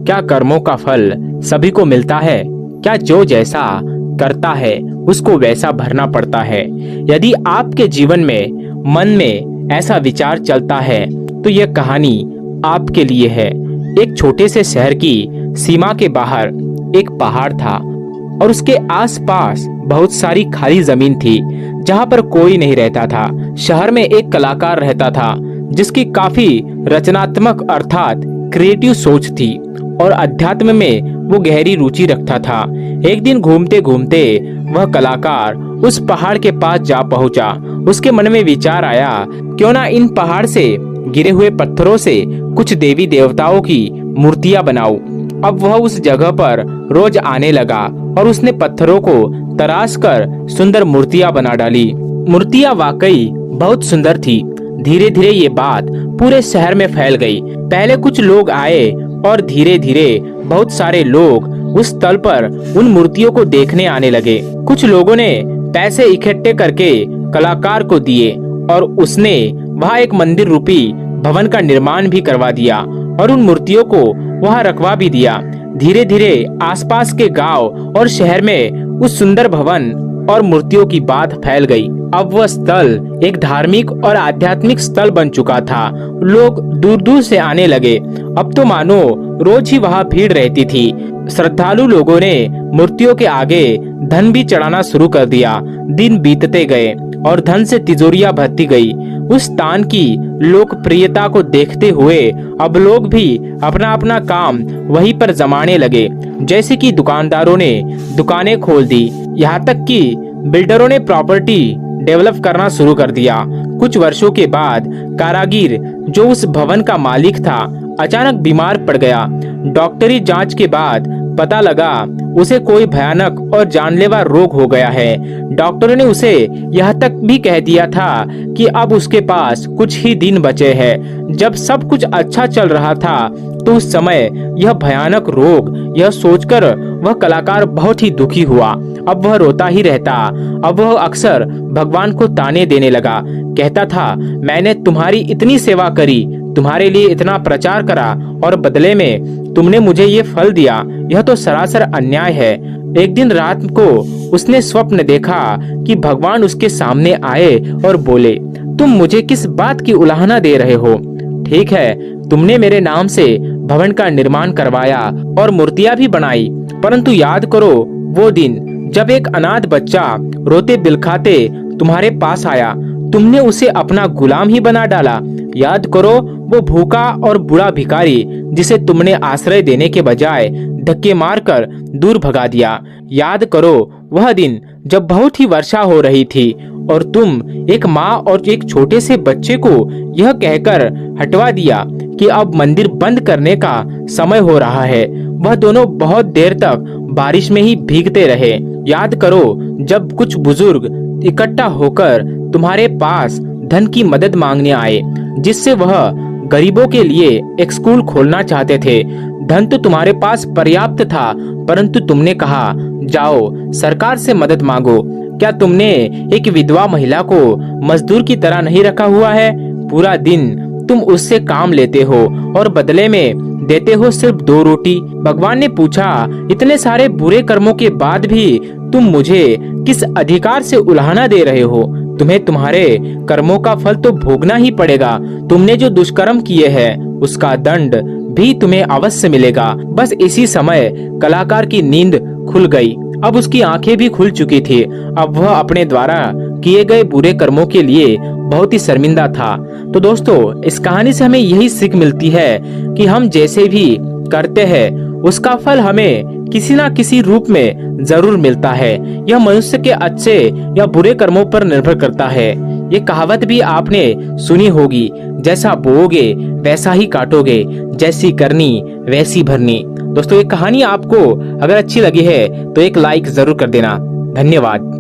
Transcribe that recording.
क्या कर्मों का फल सभी को मिलता है? क्या जो जैसा करता है उसको वैसा भरना पड़ता है? यदि आपके जीवन में मन में ऐसा विचार चलता है तो यह कहानी आपके लिए है। एक छोटे से शहर की सीमा के बाहर एक पहाड़ था और उसके आसपास बहुत सारी खाली जमीन थी जहां पर कोई नहीं रहता था। शहर में एक कलाकार रहता था जिसकी काफी रचनात्मक अर्थात क्रिएटिव सोच थी और अध्यात्म में वो गहरी रुचि रखता था। एक दिन घूमते घूमते वह कलाकार उस पहाड़ के पास जा पहुंचा। उसके मन में विचार आया, क्यों ना इन पहाड़ से गिरे हुए पत्थरों से कुछ देवी देवताओं की मूर्तियां बनाऊं। अब वह उस जगह पर रोज आने लगा और उसने पत्थरों को तराश कर सुंदर मूर्तियां बना डाली। मूर्तियां वाकई बहुत सुंदर थी। धीरे धीरे ये बात पूरे शहर में फैल गई। पहले कुछ लोग आए और धीरे धीरे बहुत सारे लोग उस स्थल पर उन मूर्तियों को देखने आने लगे। कुछ लोगों ने पैसे इकट्ठे करके कलाकार को दिए और उसने वहाँ एक मंदिर रूपी भवन का निर्माण भी करवा दिया और उन मूर्तियों को वहाँ रखवा भी दिया। धीरे धीरे आसपास के गांव और शहर में उस सुंदर भवन और मूर्तियों की बात फैल गई। अब वह स्थल एक धार्मिक और आध्यात्मिक स्थल बन चुका था। लोग दूर दूर से आने लगे। अब तो मानो रोज ही वहाँ भीड़ रहती थी। श्रद्धालु लोगों ने मूर्तियों के आगे धन भी चढ़ाना शुरू कर दिया। दिन बीतते गए और धन से तिजोरियां भरती गई। उस स्थान की लोकप्रियता को देखते हुए अब लोग भी अपना अपना काम वहीं पर जमाने लगे। जैसे कि दुकानदारों ने दुकानें खोल दी, यहाँ तक कि बिल्डरों ने प्रॉपर्टी डेवलप करना शुरू कर दिया। कुछ वर्षों के बाद कारागिर जो उस भवन का मालिक था अचानक बीमार पड़ गया। डॉक्टरी जांच के बाद पता लगा उसे कोई भयानक और जानलेवा रोग हो गया है। डॉक्टरों ने उसे यह तक भी कह दिया था कि अब उसके पास कुछ ही दिन बचे हैं। जब सब कुछ अच्छा चल रहा था तो उस समय यह भयानक रोग, यह सोचकर वह कलाकार बहुत ही दुखी हुआ। अब वह रोता ही रहता। अब वह अक्सर भगवान को ताने देने लगा। कहता था, मैंने तुम्हारी इतनी सेवा करी, तुम्हारे लिए इतना प्रचार करा और बदले में तुमने मुझे ये फल दिया। यह तो सरासर अन्याय है। एक दिन रात को उसने स्वप्न देखा कि भगवान उसके सामने आए और बोले, तुम मुझे किस बात की उलाहना दे रहे हो? ठीक है, तुमने मेरे नाम से भवन का निर्माण करवाया और मूर्तियां भी बनाई, परंतु याद करो वो दिन जब एक अनाथ बच्चा रोते बिलखाते तुम्हारे पास आया, तुमने उसे अपना गुलाम ही बना डाला। याद करो वो भूखा और बूढ़ा भिखारी जिसे तुमने आश्रय देने के बजाय धक्के मारकर दूर भगा दिया। याद करो वह दिन जब बहुत ही वर्षा हो रही थी और तुम एक माँ और एक छोटे से बच्चे को यह कहकर हटवा दिया कि अब मंदिर बंद करने का समय हो रहा है। वह दोनों बहुत देर तक बारिश में ही भीगते रहे। याद करो जब कुछ बुजुर्ग इकट्ठा होकर तुम्हारे पास धन की मदद मांगने आए, जिससे वह गरीबों के लिए एक स्कूल खोलना चाहते थे। धन तो तुम्हारे पास पर्याप्त था, परंतु तुमने कहा जाओ सरकार से मदद मांगो। क्या तुमने एक विधवा महिला को मजदूर की तरह नहीं रखा हुआ है? पूरा दिन तुम उससे काम लेते हो और बदले में देते हो सिर्फ 2 रोटी। भगवान ने पूछा, इतने सारे बुरे कर्मों के बाद भी तुम मुझे किस अधिकार से उलाहना दे रहे हो? तुम्हें तुम्हारे कर्मों का फल तो भोगना ही पड़ेगा। तुमने जो दुष्कर्म किए हैं उसका दंड भी तुम्हें अवश्य मिलेगा। बस इसी समय कलाकार की नींद खुल गई। अब उसकी आंखें भी खुल चुकी थी। अब वह अपने द्वारा किए गए बुरे कर्मों के लिए बहुत ही शर्मिंदा था। तो दोस्तों, इस कहानी से हमें यही सीख मिलती है कि हम जैसे भी करते हैं उसका फल हमें किसी ना किसी रूप में जरूर मिलता है। यह मनुष्य के अच्छे या बुरे कर्मों पर निर्भर करता है। ये कहावत भी आपने सुनी होगी, जैसा बोओगे वैसा ही काटोगे, जैसी करनी वैसी भरनी। दोस्तों, ये कहानी आपको अगर अच्छी लगी है तो एक लाइक जरूर कर देना। धन्यवाद।